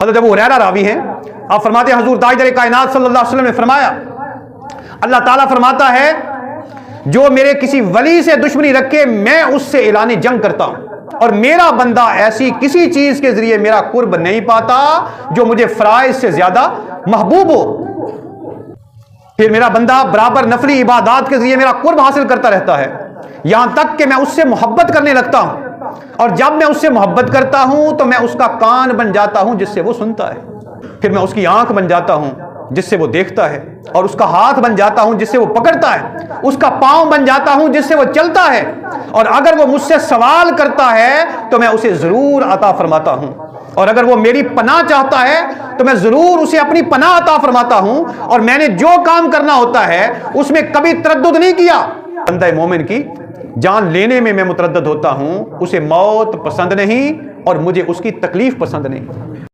हज़रत अबू हुरैरा रावी हैं, आप फरमाते हैं हुज़ूर ताजदार कायनात सल्लल्लाहु अलैहि वसल्लम ने फरमाया, अल्लाह ताला फरमाता है जो मेरे किसी वली से दुश्मनी रखे मैं उससे ऐलान जंग करता हूं, और मेरा बंदा ऐसी किसी चीज के जरिए मेरा कुर्ब नहीं पाता जो मुझे फराइज से ज्यादा महबूब हो। फिर मेरा बंदा बराबर नफली इबादत के जरिए मेरा कुर्ब हासिल करता रहता है, यहां तक कि मैं उससे मोहब्बत करने लगता हूं, और जब मैं उससे मोहब्बत करता हूं तो मैं उसका कान बन जाता हूं जिससे वो सुनता है, फिर मैं उसकी आंख बन जाता हूं जिससे वो देखता है, और उसका हाथ बन जाता हूं जिससे वो पकड़ता है, उसका पांव बन जाता हूं जिससे वो चलता है, और अगर वो मुझसे सवाल करता है तो मैं उसे जरूर अता फरमाता हूं, और अगर वो मेरी पनाह चाहता है तो मैं जरूर उसे अपनी पनाह अता फरमाता हूं, और मैंने जो काम करना होता है उसमें कभी तरद्दुद नहीं किया। बंदा मोमिन की जान लेने में मैं मुतरद्दद होता हूं, उसे मौत पसंद नहीं और मुझे उसकी तकलीफ पसंद नहीं।